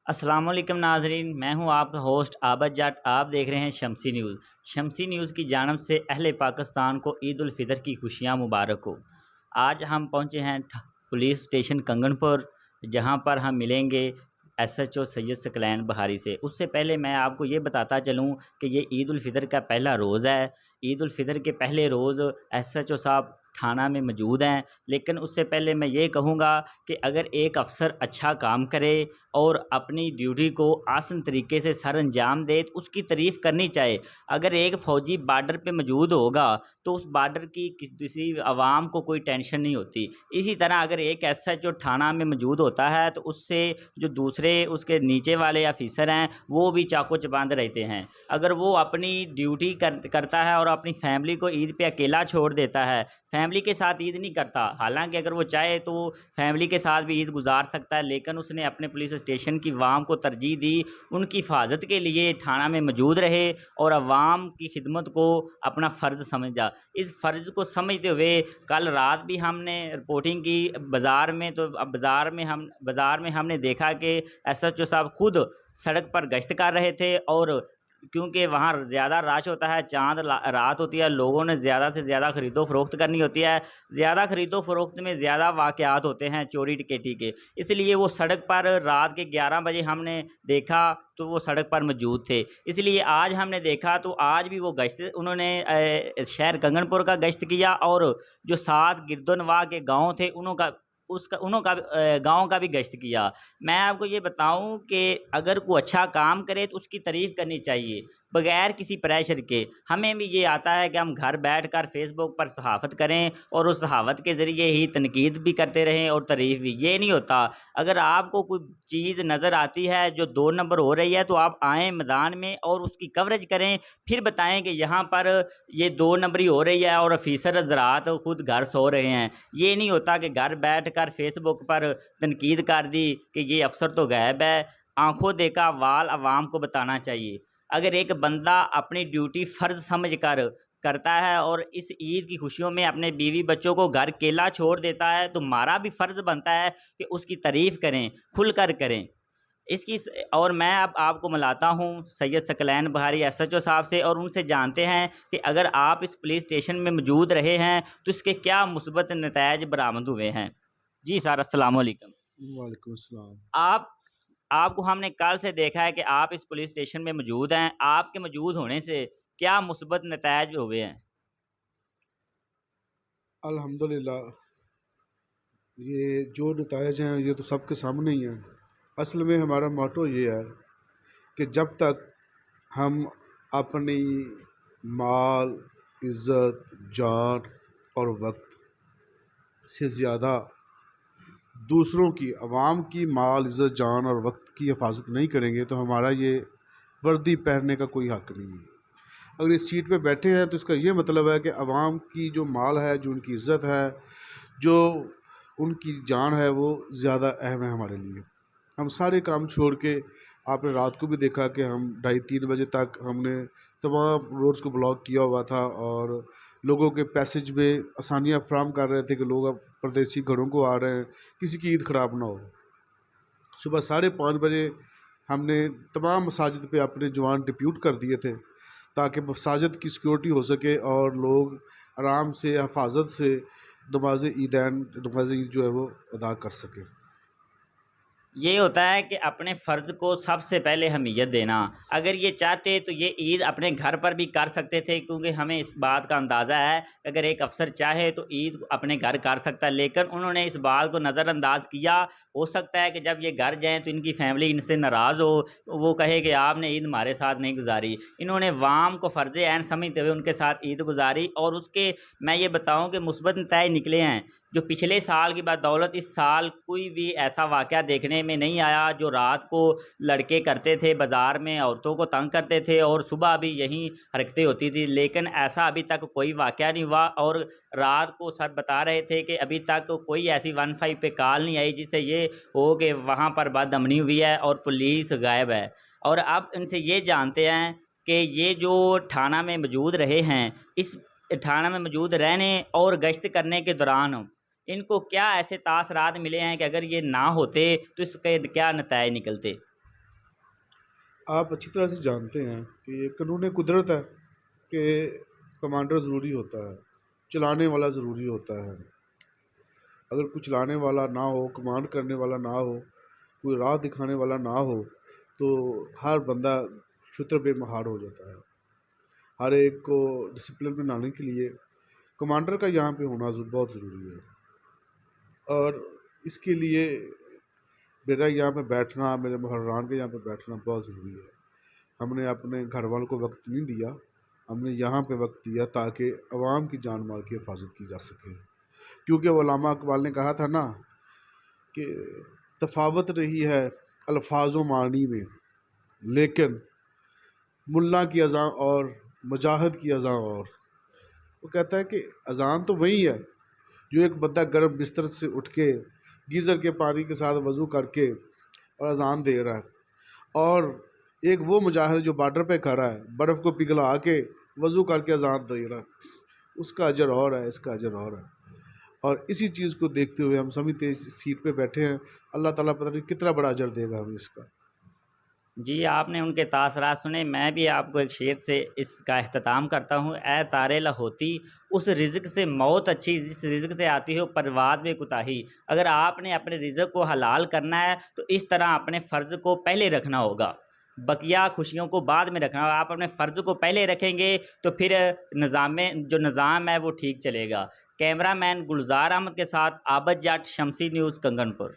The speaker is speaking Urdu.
السلام علیکم ناظرین، میں ہوں آپ کا ہوسٹ عابد جٹ۔ آپ دیکھ رہے ہیں شمسی نیوز۔ شمسی نیوز کی جانب سے اہل پاکستان کو عید الفطر کی خوشیاں مبارک ہو۔ آج ہم پہنچے ہیں پولیس اسٹیشن کنگن پور، جہاں پر ہم ملیں گے ایس ایچ او سید ثقلین بہاری سے۔ اس سے پہلے میں آپ کو یہ بتاتا چلوں کہ یہ عید الفطر کا پہلا روز ہے۔ عید الفطر کے پہلے روز ایس ایچ او صاحب تھانہ میں موجود ہیں، لیکن اس سے پہلے میں یہ کہوں گا کہ اگر ایک افسر اچھا کام کرے اور اپنی ڈیوٹی کو آسن طریقے سے سر انجام دے تو اس کی تعریف کرنی چاہیے۔ اگر ایک فوجی بارڈر پہ موجود ہوگا تو اس بارڈر کی کسی عوام کو کوئی ٹینشن نہیں ہوتی۔ اسی طرح اگر ایک ایس ایچ او تھانہ میں موجود ہوتا ہے تو اس سے جو دوسرے اس کے نیچے والے آفیسر ہیں وہ بھی چاقو چبند رہتے ہیں۔ اگر وہ اپنی ڈیوٹی کرتا ہے اور اپنی فیملی کو عید پہ اکیلا چھوڑ دیتا ہے، فیملی کے ساتھ عید نہیں کرتا، حالانکہ اگر وہ چاہے تو فیملی کے ساتھ بھی عید گزار سکتا ہے، لیکن اس نے اپنے پولیس اسٹیشن کی عوام کو ترجیح دی، ان کی حفاظت کے لیے تھانہ میں موجود رہے اور عوام کی خدمت کو اپنا فرض سمجھا۔ اس فرض کو سمجھتے ہوئے کل رات بھی ہم نے رپورٹنگ کی بازار میں، تو بازار میں ہم نے دیکھا کہ ایس ایچ او صاحب خود سڑک پر گشت کر رہے تھے، اور کیونکہ وہاں زیادہ رش ہوتا ہے، چاند رات ہوتی ہے، لوگوں نے زیادہ سے زیادہ خرید و فروخت کرنی ہوتی ہے، زیادہ خرید و فروخت میں زیادہ واقعات ہوتے ہیں چوری ڈکیتی کے، اس لیے وہ سڑک پر رات کے 11 بجے ہم نے دیکھا تو وہ سڑک پر موجود تھے۔ اس لیے آج ہم نے دیکھا تو آج بھی وہ گشت انہوں نے شہر کنگن پور کا گشت کیا، اور جو 7 گرد و نواح کے گاؤں تھے انہوں کا گاؤں کا بھی گشت کیا۔ میں آپ کو یہ بتاؤں کہ اگر کوئی اچھا کام کرے تو اس کی تعریف کرنی چاہیے بغیر کسی پریشر کے۔ ہمیں بھی یہ آتا ہے کہ ہم گھر بیٹھ کر فیس بک پر صحافت کریں اور اس صحافت کے ذریعے ہی تنقید بھی کرتے رہیں اور تعریف بھی، یہ نہیں ہوتا۔ اگر آپ کو کوئی چیز نظر آتی ہے جو 2 نمبر ہو رہی ہے تو آپ آئیں میدان میں اور اس کی کوریج کریں، پھر بتائیں کہ یہاں پر یہ 2 نمبری ہو رہی ہے اور افیسر حضرات خود گھر سو رہے ہیں۔ یہ نہیں ہوتا کہ گھر بیٹھ کر فیس بک پر تنقید کر دی کہ یہ افسر تو غائب ہے۔ آنکھوں دیکھا وال عوام کو بتانا چاہیے۔ اگر ایک بندہ اپنی ڈیوٹی فرض سمجھ کر کرتا ہے اور اس عید کی خوشیوں میں اپنے بیوی بچوں کو گھر اکیلا چھوڑ دیتا ہے تو ہمارا بھی فرض بنتا ہے کہ اس کی تعریف کریں، کھل کر کریں اس کی۔ اور میں اب آپ کو ملاتا ہوں سید ثقلین بہاری ایس ایچ او صاحب سے، اور ان سے جانتے ہیں کہ اگر آپ اس پولیس اسٹیشن میں موجود رہے ہیں تو اس کے کیا مثبت نتائج برآمد ہوئے ہیں۔ جی سر، السلام علیکم۔ وعلیکم السلام۔ آپ کو ہم نے کل سے دیکھا ہے کہ آپ اس پولیس اسٹیشن میں موجود ہیں، آپ کے موجود ہونے سے کیا مثبت نتائج ہوئے ہیں؟ الحمدللہ، یہ جو نتائج ہیں یہ تو سب کے سامنے ہی ہیں۔ اصل میں ہمارا موٹو یہ ہے کہ جب تک ہم اپنی مال، عزت، جان اور وقت سے زیادہ دوسروں کی، عوام کی مال، عزت، جان اور وقت کی حفاظت نہیں کریں گے تو ہمارا یہ وردی پہننے کا کوئی حق نہیں ہے۔ اگر اس سیٹ پہ بیٹھے ہیں تو اس کا یہ مطلب ہے کہ عوام کی جو مال ہے، جو ان کی عزت ہے، جو ان کی جان ہے، وہ زیادہ اہم ہے ہمارے لیے۔ ہم سارے کام چھوڑ کے، آپ نے رات کو بھی دیکھا کہ ہم 2:30-3 بجے تک ہم نے تمام روڈز کو بلاک کیا ہوا تھا اور لوگوں کے پیسج میں آسانیاں فراہم کر رہے تھے کہ لوگ اب پردیسی گھروں کو آ رہے ہیں، کسی کی عید خراب نہ ہو۔ صبح 5:30 بجے ہم نے تمام مساجد پہ اپنے جوان ڈپیوٹ کر دیے تھے تاکہ مساجد کی سیکورٹی ہو سکے اور لوگ آرام سے، حفاظت سے نماز عید جو ہے وہ ادا کر سکیں۔ یہ ہوتا ہے کہ اپنے فرض کو سب سے پہلے اہمیت دینا۔ اگر یہ چاہتے تو یہ عید اپنے گھر پر بھی کر سکتے تھے، کیونکہ ہمیں اس بات کا اندازہ ہے کہ اگر ایک افسر چاہے تو عید اپنے گھر کر سکتا ہے، لیکن انہوں نے اس بات کو نظر انداز کیا۔ ہو سکتا ہے کہ جب یہ گھر جائیں تو ان کی فیملی ان سے ناراض ہو، تو وہ کہے کہ آپ نے عید ہمارے ساتھ نہیں گزاری۔ انہوں نے عوام کو فرض عین سمجھتے ہوئے ان کے ساتھ عید گزاری، اور اس کے میں یہ بتاؤں کہ مثبت نتائج نکلے ہیں۔ جو پچھلے سال کی بدولت اس سال کوئی بھی ایسا واقعہ دیکھنے میں نہیں آیا۔ جو رات کو لڑکے کرتے تھے بازار میں، عورتوں کو تنگ کرتے تھے، اور صبح بھی یہی حرکتیں ہوتی تھی، لیکن ایسا ابھی تک کوئی واقعہ نہیں ہوا۔ اور رات کو سر بتا رہے تھے کہ ابھی تک کوئی ایسی 15 پہ کال نہیں آئی جس سے یہ ہو کہ وہاں پر بد امنی ہوئی ہے اور پولیس غائب ہے۔ اور اب ان سے یہ جانتے ہیں کہ یہ جو تھانہ میں موجود رہے ہیں، اس تھانہ میں موجود رہنے اور گشت کرنے کے دوران ان کو کیا ایسے تاثرات ملے ہیں کہ اگر یہ نہ ہوتے تو اس کے کیا نتائج نکلتے۔ آپ اچھی طرح سے جانتے ہیں کہ یہ قانون قدرت ہے کہ کمانڈر ضروری ہوتا ہے، چلانے والا ضروری ہوتا ہے۔ اگر کوئی چلانے والا نہ ہو، کمانڈ کرنے والا نہ ہو، کوئی راہ دکھانے والا نہ ہو تو ہر بندہ شتر بے مہار ہو جاتا ہے۔ ہر ایک کو ڈسپلن میں لانے کے لیے کمانڈر کا یہاں پہ ہونا بہت ضروری ہے، اور اس کے لیے میرا یہاں پہ بیٹھنا، میرے محرران کے یہاں پہ بیٹھنا بہت ضروری ہے۔ ہم نے اپنے گھر والوں کو وقت نہیں دیا، ہم نے یہاں پہ وقت دیا تاکہ عوام کی جان مال کی حفاظت کی جا سکے، کیونکہ علامہ اقبال نے کہا تھا نا کہ تفاوت رہی ہے الفاظ و معنی میں، لیکن ملا کی اذان اور مجاہد کی اذان اور۔ وہ کہتا ہے کہ اذان تو وہی ہے جو ایک بندہ گرم بستر سے اٹھ کے گیزر کے پانی کے ساتھ وضو کر کے اور اذان دے رہا ہے، اور ایک وہ مجاہد جو بارڈر پہ کھڑا ہے برف کو پگھلا کے وضو کر کے اذان دے رہا ہے، اس کا اجر اور ہے، اس کا اجر اور ہے۔ اور اسی چیز کو دیکھتے ہوئے ہم سبھی تیز سیٹ پہ بیٹھے ہیں، اللہ تعالیٰ پتہ نہیں کتنا بڑا اجر دے گا ہمیں اس کا۔ جی آپ نے ان کے تاثرات سنے، میں بھی آپ کو ایک شعر سے اس کا اختتام کرتا ہوں۔ اے تارے لاہوتی، اس رزق سے موت اچھی جس رزق سے آتی ہو پرواد میں کوتاہی۔ اگر آپ نے اپنے رزق کو حلال کرنا ہے تو اس طرح اپنے فرض کو پہلے رکھنا ہوگا، بقیہ خوشیوں کو بعد میں رکھنا ہوگا۔ آپ اپنے فرض کو پہلے رکھیں گے تو پھر نظام ہے وہ ٹھیک چلے گا۔ کیمرہ مین گلزار احمد کے ساتھ عابد جٹ، شمسی نیوز، کنگن پور۔